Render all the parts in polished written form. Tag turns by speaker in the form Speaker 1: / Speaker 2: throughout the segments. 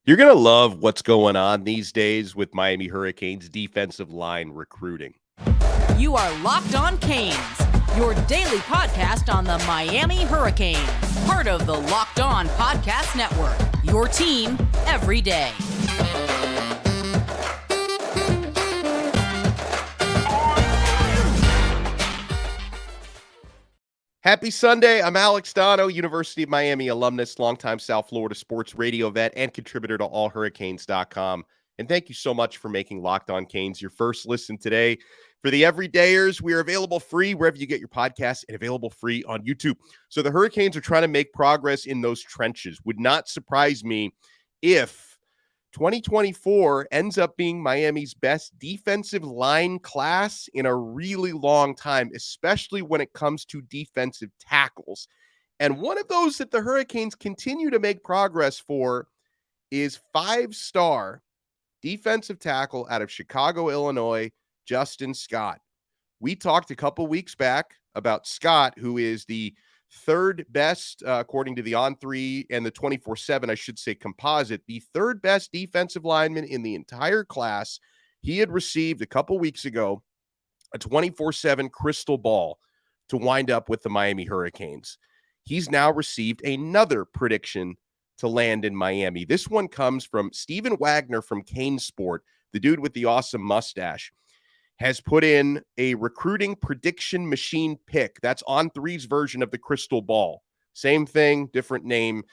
Speaker 1: You're going to love what's going on these days with Miami Hurricanes defensive line recruiting.
Speaker 2: You are Locked On Canes, your daily podcast on the Miami Hurricanes, part of the Locked On Podcast Network, your team every day.
Speaker 1: Happy Sunday. I'm Alex Donno, University of Miami alumnus, longtime South Florida sports radio vet, and contributor to allhurricanes.com. And thank you so much for making Locked On Canes your first listen today. For the everydayers, we are available free wherever you get your podcasts and available free on YouTube. So the Hurricanes are trying to make progress in those trenches. Would not surprise me if 2024 ends up being Miami's best defensive line class in a really long time, especially when it comes to defensive tackles. And one of those that the Hurricanes continue to make progress for is five-star defensive tackle out of Chicago, Illinois, Justin Scott. We talked a couple weeks back about Scott, who is the third best, according to the On3 and the 24/7, I should say composite, the third best defensive lineman in the entire class. He had received a couple weeks ago a 24/7 crystal ball to wind up with the Miami Hurricanes. He's now received another prediction to land in Miami. This one comes from Steven Wagner from CaneSport, the dude with the awesome mustache. Has put in a recruiting prediction machine pick. That's On3's version of the crystal ball. Same thing, different name.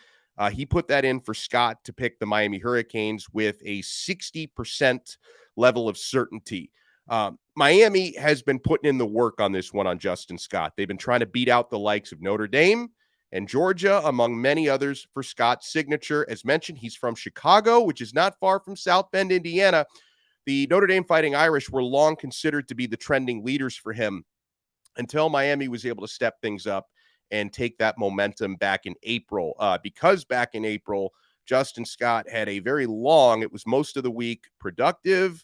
Speaker 1: He put that in for Scott to pick the Miami Hurricanes with a 60% level of certainty. Miami has been putting in the work on this one on Justin Scott. They've been trying to beat out the likes of Notre Dame and Georgia, among many others, for Scott's signature. As mentioned, he's from Chicago, which is not far from South Bend, Indiana. The Notre Dame Fighting Irish were long considered to be the trending leaders for him until Miami was able to step things up and take that momentum back in April. Because back in April, Justin Scott had a very long, it was most of the week, productive,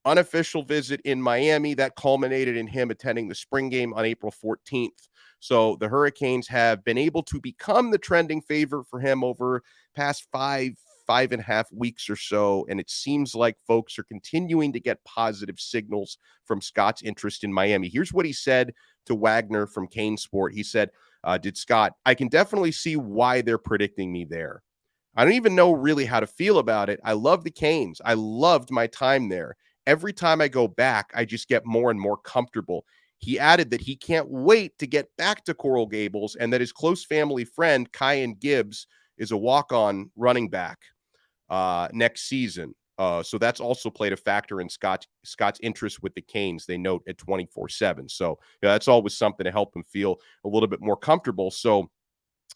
Speaker 1: unofficial visit in Miami that culminated in him attending the spring game on April 14th. So the Hurricanes have been able to become the trending favorite for him over past five and a half weeks or so, and it seems like folks are continuing to get positive signals from Scott's interest in Miami. Here's what he said to Wagner from CaneSport. He said, did Scott, I can definitely see why they're predicting me there. I don't even know really how to feel about it. I love the Canes. I loved my time there. Every time I go back, I just get more and more comfortable. He added that he can't wait to get back to Coral Gables and that his close family friend, Kyan Gibbs, is a walk-on running back next season. So that's also played a factor in Scott's interest with the Canes, they note at 24/7. So that's always something to help him feel a little bit more comfortable. So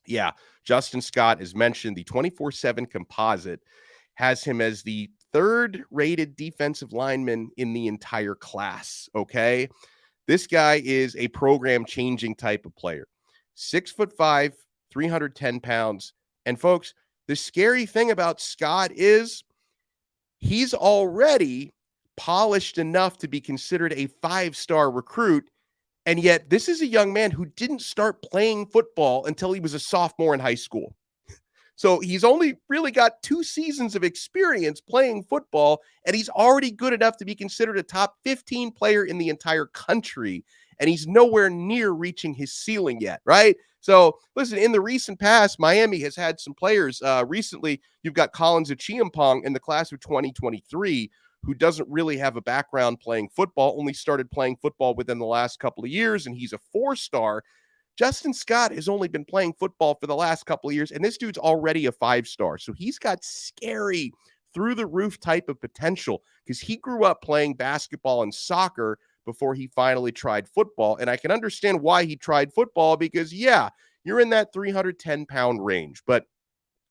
Speaker 1: yeah, Justin Scott, as mentioned, the 24/7 composite has him as the third rated defensive lineman in the entire class. Okay. This guy is a program changing type of player. 6'5", 310 pounds. And folks, the scary thing about Scott is he's already polished enough to be considered a five-star recruit. And yet this is a young man who didn't start playing football until he was a sophomore in high school. So he's only really got 2 seasons of experience playing football, and he's already good enough to be considered a top 15 player in the entire country. And he's nowhere near reaching his ceiling yet, right? So listen, in the recent past, Miami has had some players. Recently, you've got Collins Achiampong in the class of 2023, who doesn't really have a background playing football, only started playing football within the last couple of years, and he's a 4-star. Justin Scott has only been playing football for the last couple of years, and this dude's already a 5-star. So he's got scary, through-the-roof type of potential because he grew up playing basketball and soccer before he finally tried football. And I can understand why he tried football because, yeah, you're in that 310-pound range. But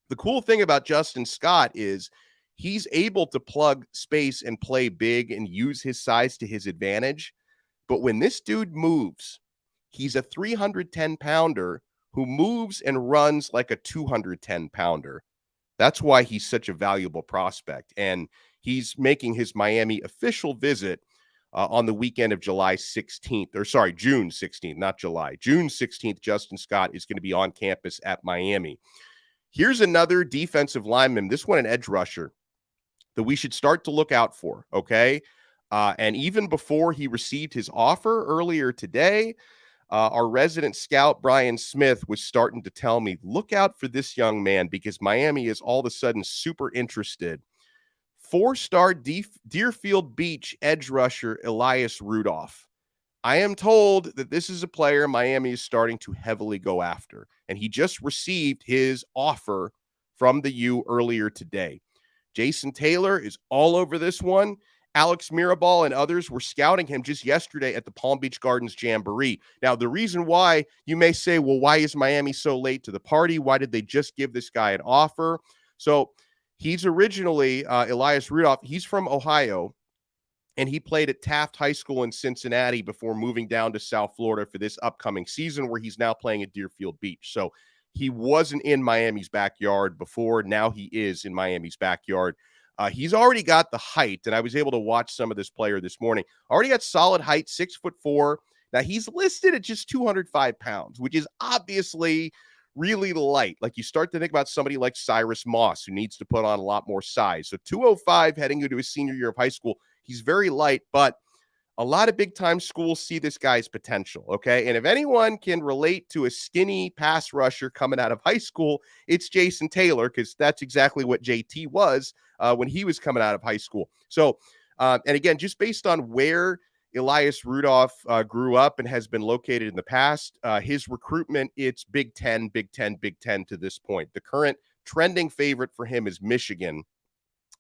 Speaker 1: the cool thing about Justin Scott is he's able to plug space and play big and use his size to his advantage. But when this dude moves, he's a 310-pounder who moves and runs like a 210-pounder. That's why he's such a valuable prospect. And he's making his Miami official visit on the weekend of June 16th, not July. June 16th, Justin Scott is going to be on campus at Miami. Here's another defensive lineman, this one an edge rusher, that we should start to look out for, okay? And even before he received his offer earlier today, our resident scout, Brian Smith, was starting to tell me, look out for this young man because Miami is all of a sudden super interested. Four-star Deerfield Beach edge rusher Elias Rudolph. I am told that this is a player Miami is starting to heavily go after, and he just received his offer from the U earlier today. Jason Taylor is all over this one. Alex Mirabal and others were scouting him just yesterday at the Palm Beach Gardens Jamboree. Now, the reason why you may say, well, why is Miami so late to the party? Why did they just give this guy an offer? So he's originally, Elias Rudolph, he's from Ohio, and he played at Taft High School in Cincinnati before moving down to South Florida for this upcoming season, where he's now playing at Deerfield Beach. So he wasn't in Miami's backyard before. Now he is in Miami's backyard. He's already got the height, and I was able to watch some of this player this morning. Already got solid height, 6'4". Now he's listed at just 205 pounds, which is obviously really light. Like, you start to think about somebody like Cyrus Moss, who needs to put on a lot more size. So 205 heading into his senior year of high school. He's very light, but a lot of big-time schools see this guy's potential, okay? And if anyone can relate to a skinny pass rusher coming out of high school, it's Jason Taylor, because that's exactly what JT was when he was coming out of high school. So, and again, just based on where Elias Rudolph grew up and has been located in the past, his recruitment, it's Big Ten to this point. The current trending favorite for him is Michigan.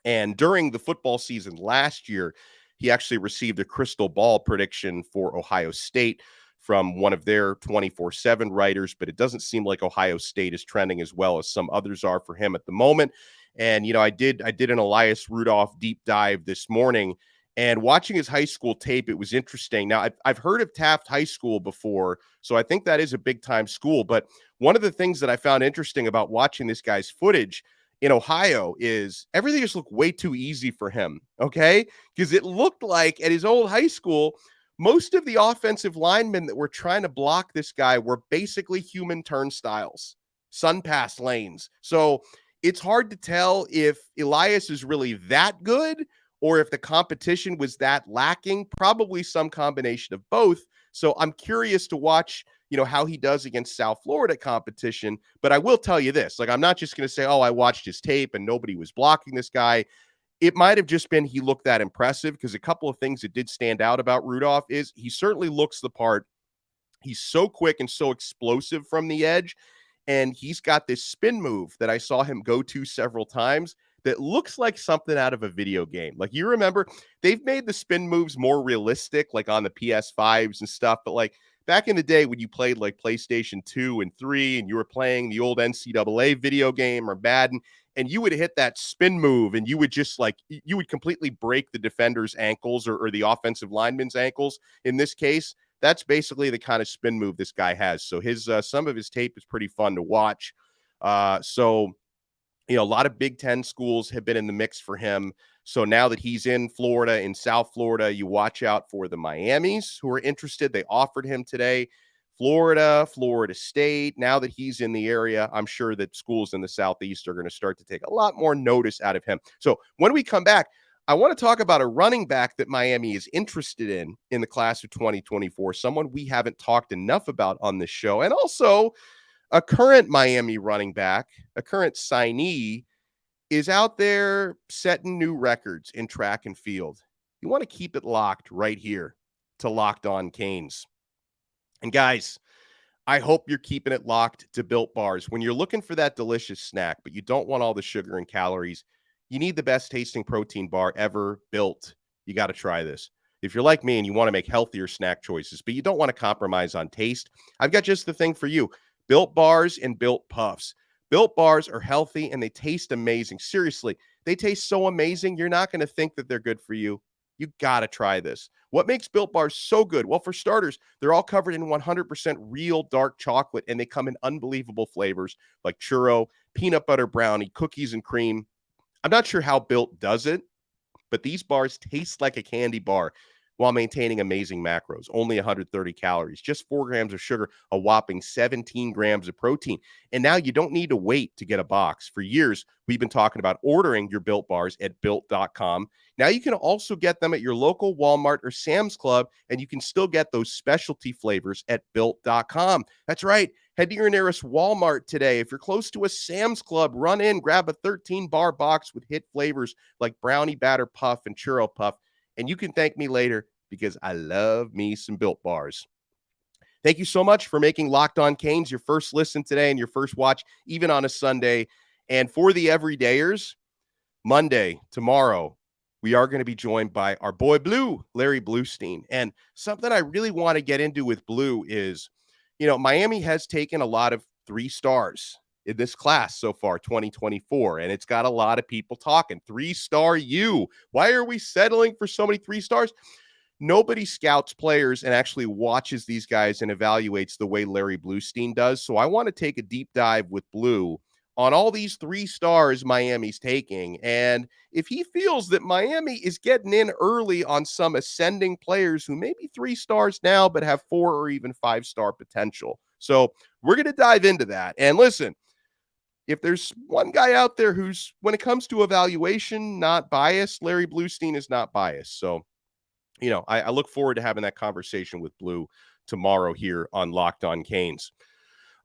Speaker 1: And during the football season last year, he actually received a crystal ball prediction for Ohio State from one of their 24/7 writers, but it doesn't seem like Ohio State is trending as well as some others are for him at the moment. And, you know, I did an Elias Rudolph deep dive this morning, and watching his high school tape, it was interesting. Now, I've heard of Taft High School before, so I think that is a big-time school. But one of the things that I found interesting about watching this guy's footage in Ohio is everything just looked way too easy for him, okay? Because it looked like at his old high school, most of the offensive linemen that were trying to block this guy were basically human turnstiles, sun pass lanes. So it's hard to tell if Elias is really that good or if the competition was that lacking, probably some combination of both. So I'm curious to watch, you know, how he does against South Florida competition. But I will tell you this, like, I'm not just going to say, oh, I watched his tape and nobody was blocking this guy. It might have just been he looked that impressive, because a couple of things that did stand out about Rudolph is he certainly looks the part. He's so quick and so explosive from the edge. And he's got this spin move that I saw him go to several times that looks like something out of a video game. Like, you remember, they've made the spin moves more realistic, like on the PS5s and stuff. But like back in the day when you played like PlayStation 2 and 3 and you were playing the old NCAA video game or Madden, and you would hit that spin move and you would just like, you would completely break the defender's ankles or the offensive lineman's ankles. In this case, that's basically the kind of spin move this guy has. So his some of his tape is pretty fun to watch. So, you know, a lot of Big Ten schools have been in the mix for him. So now that he's in Florida, in South Florida, you watch out for the Miamis who are interested. They offered him today. Florida, Florida State. Now that he's in the area, I'm sure that schools in the Southeast are going to start to take a lot more notice out of him. So when we come back, I want to talk about a running back that Miami is interested in the class of 2024, someone we haven't talked enough about on this show, and also a current Miami running back, a current signee, is out there setting new records in track and field. You want to keep it locked right here to Locked On Canes. And guys, I hope you're keeping it locked to Built Bars. When you're looking for that delicious snack, but you don't want all the sugar and calories, you need the best tasting protein bar ever built. You got to try this. If you're like me and you want to make healthier snack choices, but you don't want to compromise on taste, I've got just the thing for you. Built Bars and Built Puffs. Built Bars are healthy and they taste amazing. Seriously, they taste so amazing, you're not going to think that they're good for you. You got to try this. What makes Built Bars so good? Well, for starters, they're all covered in 100% real dark chocolate, and they come in unbelievable flavors like churro, peanut butter brownie, cookies and cream. I'm not sure how Built does it, but these bars taste like a candy bar. while maintaining amazing macros. Only 130 calories, just 4 grams of sugar, a whopping 17 grams of protein. And now you don't need to wait to get a box. For years, we've been talking about ordering your Built Bars at Built.com. Now you can also get them at your local Walmart or Sam's Club, and you can still get those specialty flavors at Built.com. That's right. Head to your nearest Walmart today. If you're close to a Sam's Club, run in, grab a 13-bar box with hit flavors like Brownie Batter Puff and Churro Puff, and you can thank me later because I love me some Built Bars. Thank you so much for making Locked On Canes your first listen today and your first watch, even on a Sunday. And for the everydayers, Monday, tomorrow, we are going to be joined by our boy Blue, Larry Bluestein. And something I really want to get into with Blue is, Miami has taken a lot of 3 stars in this class so far, 2024, and it's got a lot of people talking. 3-star you. Why are we settling for so many 3 stars? Nobody scouts players and actually watches these guys and evaluates the way Larry Bluestein does. So I want to take a deep dive with Blue on all these 3 stars Miami's taking. And if he feels that Miami is getting in early on some ascending players who may be 3 stars now, but have 4 or even 5-star potential. So we're going to dive into that. And listen, if there's one guy out there who's, when it comes to evaluation, not biased, Larry Bluestein is not biased. So, I look forward to having that conversation with Blue tomorrow here on Locked On Canes.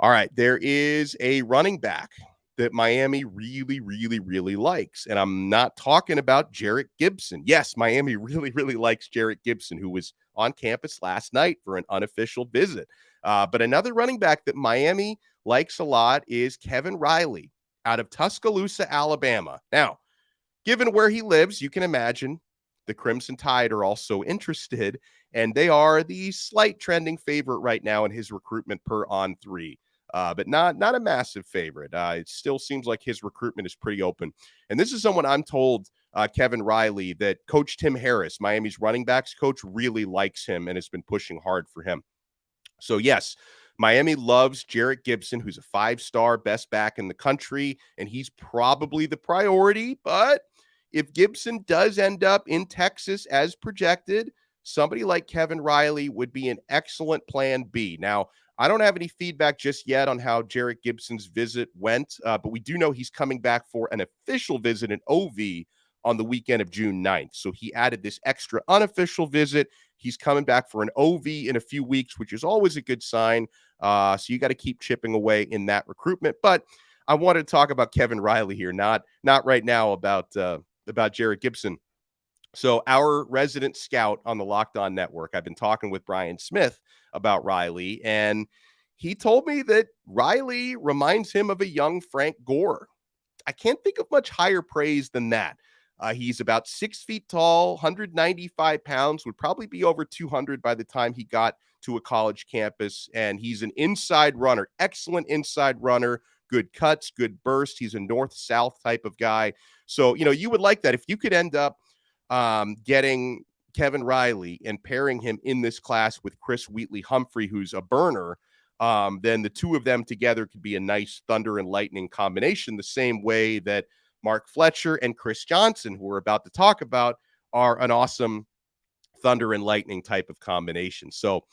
Speaker 1: All right, there is a running back that Miami really, really, really likes. And I'm not talking about Jarrett Gibson. Yes, Miami really, really likes Jarrett Gibson, who was on campus last night for an unofficial visit. But another running back that Miami likes a lot is Kevin Riley out of Tuscaloosa, Alabama. Now, given where he lives, you can imagine the Crimson Tide are also interested, and they are the slight trending favorite right now in his recruitment per On3. But not a massive favorite. It still seems like his recruitment is pretty open. And this is someone I'm told, Kevin Riley, that Coach Tim Harris, Miami's running backs coach, really likes him and has been pushing hard for him. So yes, Miami loves Jarrett Gibson, who's a 5-star best back in the country, and he's probably the priority. But if Gibson does end up in Texas as projected, somebody like Kevin Riley would be an excellent plan B. Now, I don't have any feedback just yet on how Jarrett Gibson's visit went, but we do know he's coming back for an official visit in OV on the weekend of June 9th. So he added this extra unofficial visit. He's coming back for an OV in a few weeks, which is always a good sign. So you got to keep chipping away in that recruitment. But I wanted to talk about Kevin Riley here, not right now about Jarrett Gibson. So our resident scout on the Locked On Network, I've been talking with Brian Smith about Riley, and he told me that Riley reminds him of a young Frank Gore. I can't think of much higher praise than that. He's about 6 feet tall, 195 pounds, would probably be over 200 by the time he got to a college campus, and he's an inside runner, excellent inside runner, good cuts, good burst. He's a north-south type of guy. So, you would like that. If you could end up getting Kevin Riley and pairing him in this class with Chris Wheatley-Humphrey, who's a burner, then the two of them together could be a nice thunder and lightning combination, the same way that Mark Fletcher and Chris Johnson, who we're about to talk about, are an awesome thunder and lightning type of combination. So,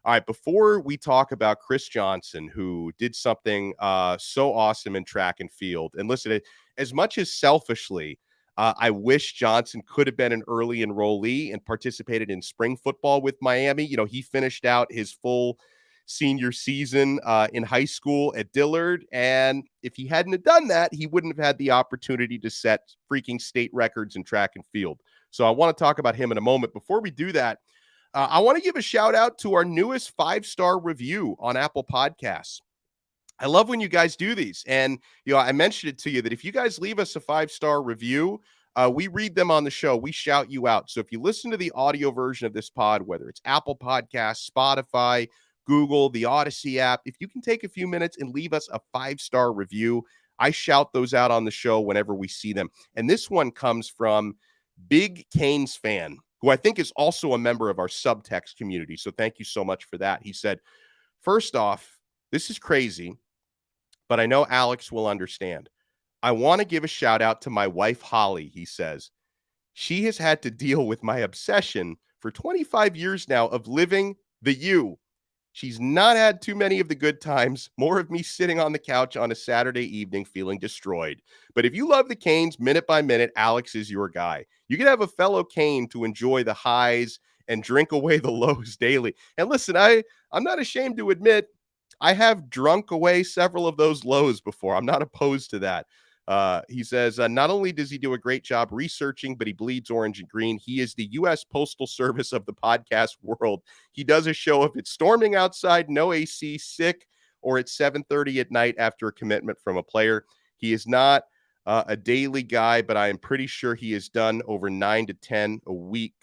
Speaker 1: all right, before we talk about Chris Johnson, who did something so awesome in track and field, and listen, as much as selfishly, I wish Johnson could have been an early enrollee and participated in spring football with Miami. He finished out his full senior season in high school at Dillard, and if he hadn't have done that, he wouldn't have had the opportunity to set freaking state records in track and field. So I want to talk about him in a moment. Before we do that, I want to give a shout out to our newest 5-star review on Apple Podcasts. I love when you guys do these. And, I mentioned it to you that if you guys leave us a 5-star review, we read them on the show. We shout you out. So if you listen to the audio version of this pod, whether it's Apple Podcasts, Spotify, Google, the Odyssey app, if you can take a few minutes and leave us a 5-star review, I shout those out on the show whenever we see them. And this one comes from Big Canes Fan, who I think is also a member of our subtext community. So thank you so much for that. He said, first off, this is crazy, but I know Alex will understand. I want to give a shout out to my wife, Holly, he says. She has had to deal with my obsession for 25 years now of living the U. She's not had too many of the good times, more of me sitting on the couch on a Saturday evening feeling destroyed. But if you love the Canes minute by minute, Alex is your guy. You can have a fellow Cane to enjoy the highs and drink away the lows daily. And listen, I'm not ashamed to admit I have drunk away several of those lows before. I'm not opposed to that. He says, not only does he do a great job researching, but he bleeds orange and green. He is the U.S. Postal Service of the podcast world. He does a show if it's storming outside, no AC, sick, or it's 7:30 at night after a commitment from a player. He is not a daily guy, but I am pretty sure he has done over 9 to 10 a week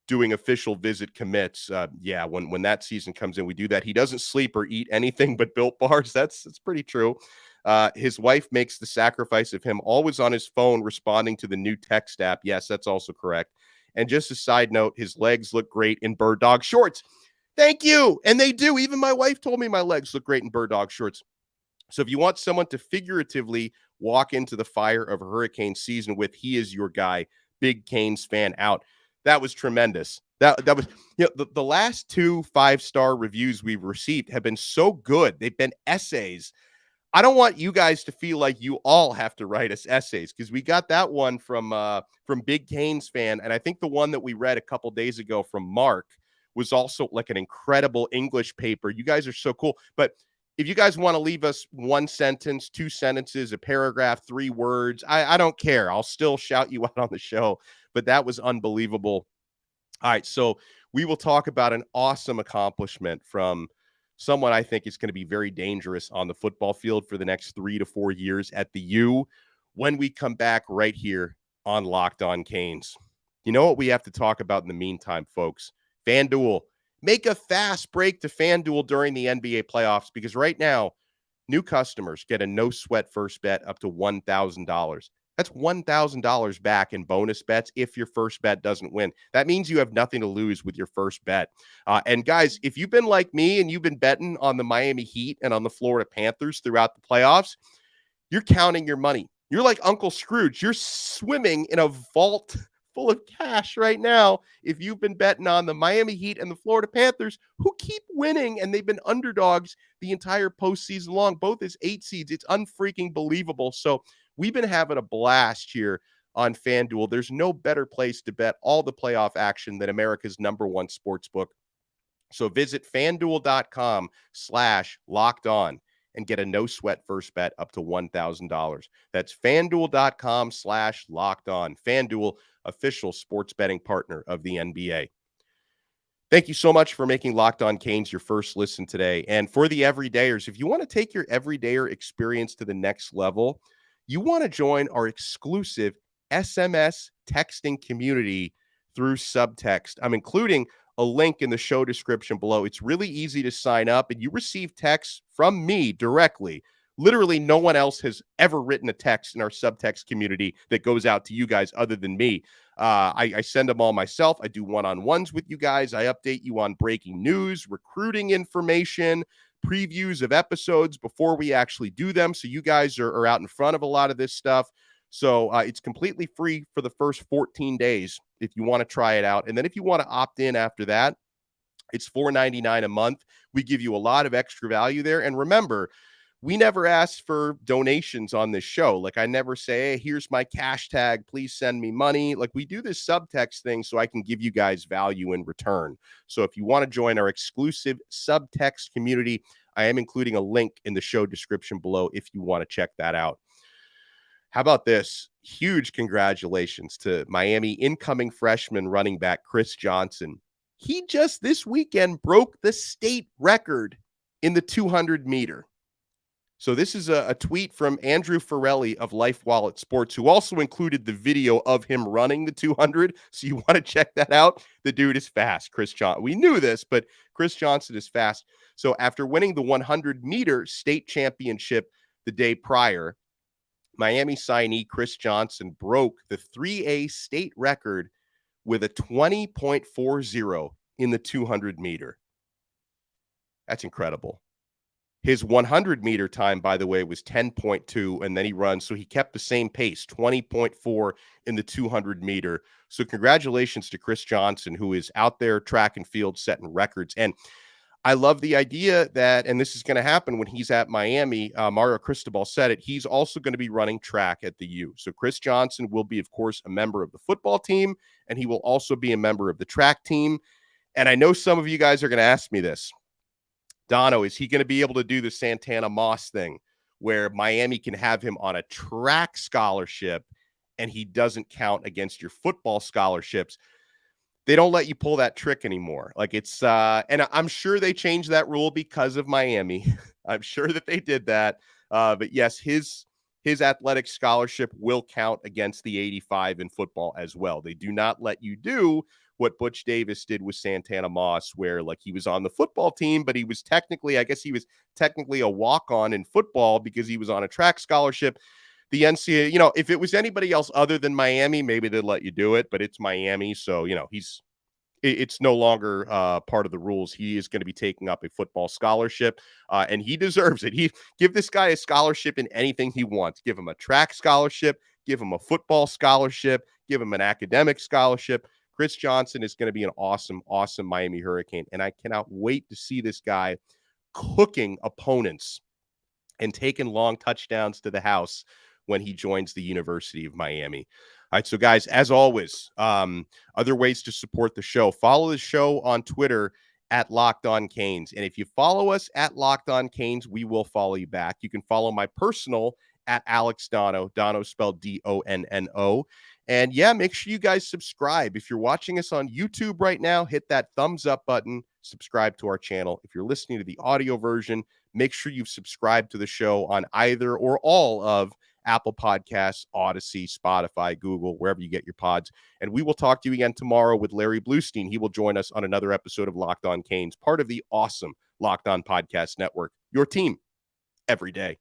Speaker 1: doing official visit commits. When that season comes in, we do that. He doesn't sleep or eat anything but Built Bars. That's pretty true. His wife makes the sacrifice of him always on his phone responding to the new text app. Yes, that's also correct. And just a side note, his legs look great in bird dog shorts. Thank you. And they do. Even my wife told me my legs look great in bird dog shorts. So if you want someone to figuratively walk into the fire of a hurricane season with, he is your guy. Big Canes fan out. That was tremendous. That was, the last 2 5-star reviews we've received have been so good. They've been essays. I don't want you guys to feel like you all have to write us essays, because we got that one from Big Canes fan, and I think the one that we read a couple days ago from Mark was also like an incredible English paper. You guys are so cool. But if you guys want to leave us 1 sentence, 2 sentences, a paragraph, 3 words, I don't care. I'll still shout you out on the show. But that was unbelievable. All right, so we will talk about an awesome accomplishment from someone I think is going to be very dangerous on the football field for the next 3 to 4 years at the U when we come back right here on Locked On Canes. You know what we have to talk about in the meantime, folks? FanDuel. Make a fast break to FanDuel during the NBA playoffs, because right now, new customers get a no-sweat first bet up to $1,000. That's $1,000 back in bonus bets if your first bet doesn't win. That means you have nothing to lose with your first bet. And guys, if you've been like me and you've been betting on the Miami Heat and on the Florida Panthers throughout the playoffs, you're counting your money. You're like Uncle Scrooge. You're swimming in a vault full of cash right now if you've been betting on the Miami Heat and the Florida Panthers, who keep winning, and they've been underdogs the entire postseason long, both as 8 seeds. It's unfreaking believable. So we've been having a blast here on FanDuel. There's no better place to bet all the playoff action than America's #1 sportsbook. So visit FanDuel.com/lockedon and get a no-sweat first bet up to $1,000. That's FanDuel.com/lockedon. FanDuel, official sports betting partner of the NBA. Thank you so much for making Locked On Canes your first listen today. And for the everydayers, if you want to take your everydayer experience to the next level, you want to join our exclusive SMS texting community through Subtext. I'm including a link in the show description below. It's really easy to sign up, and you receive texts from me directly. Literally, no one else has ever written a text in our Subtext community that goes out to you guys other than me. I send them all myself. I do one-on-ones with you guys. I update you on breaking news, recruiting information, previews of episodes before we actually do them. So you guys are out in front of a lot of this stuff. So it's completely free for the first 14 days if you want to try it out. And then if you want to opt in after that, it's $4.99 a month. We give you a lot of extra value there. And remember, we never ask for donations on this show. Like, I never say, hey, here's my cash tag, please send me money. Like, we do this subtext thing so I can give you guys value in return. So if you want to join our exclusive subtext community, I am including a link in the show description below if you want to check that out. How about this? Huge congratulations to Miami incoming freshman running back Chris Johnson. He just this weekend broke the state record in the 200 meter. So this is a tweet from Andrew Farrelly of Life Wallet Sports, who also included the video of him running the 200. So you want to check that out. The dude is fast, Chris Johnson. We knew this, but Chris Johnson is fast. So after winning the 100-meter state championship the day prior, Miami signee Chris Johnson broke the 3A state record with a 20.40 in the 200 meter. That's incredible. His 100-meter time, by the way, was 10.2, and then he runs. So he kept the same pace, 20.4 in the 200-meter. So congratulations to Chris Johnson, who is out there track and field setting records. And I love the idea that, and this is going to happen when he's at Miami, Mario Cristobal said it, he's also going to be running track at the U. So Chris Johnson will be, of course, a member of the football team, and he will also be a member of the track team. And I know some of you guys are going to ask me this. Donno, is he going to be able to do the Santana Moss thing where Miami can have him on a track scholarship and he doesn't count against your football scholarships? They don't let you pull that trick anymore. Like it's, and I'm sure they changed that rule because of Miami. I'm sure that they did that. But yes, his athletic scholarship will count against the 85 in football as well. They do not let you do what Butch Davis did with Santana Moss, where like he was on the football team, but he was technically, I guess he was technically a walk-on in football because he was on a track scholarship. The NCAA, you know, if it was anybody else other than Miami, maybe they'd let you do it, but it's Miami. So, you know, it's no longer part of the rules. He is going to be taking up a football scholarship, and he deserves it. Give this guy a scholarship in anything he wants. Give him a track scholarship, give him a football scholarship, give him an academic scholarship. Chris Johnson is going to be an awesome, awesome Miami Hurricane, and I cannot wait to see this guy cooking opponents and taking long touchdowns to the house when he joins the University of Miami. All right, so guys, as always, other ways to support the show. Follow the show on Twitter at Locked On Canes. And if you follow us at Locked On Canes, we will follow you back. You can follow my personal at Alex Donno, Donno spelled Donno. And yeah, make sure you guys subscribe. If you're watching us on YouTube right now, hit that thumbs up button, subscribe to our channel. If you're listening to the audio version, make sure you've subscribed to the show on either or all of Apple Podcasts, Odyssey, Spotify, Google, wherever you get your pods. And we will talk to you again tomorrow with Larry Bluestein. He will join us on another episode of Locked On Canes, part of the awesome Locked On Podcast Network, your team every day.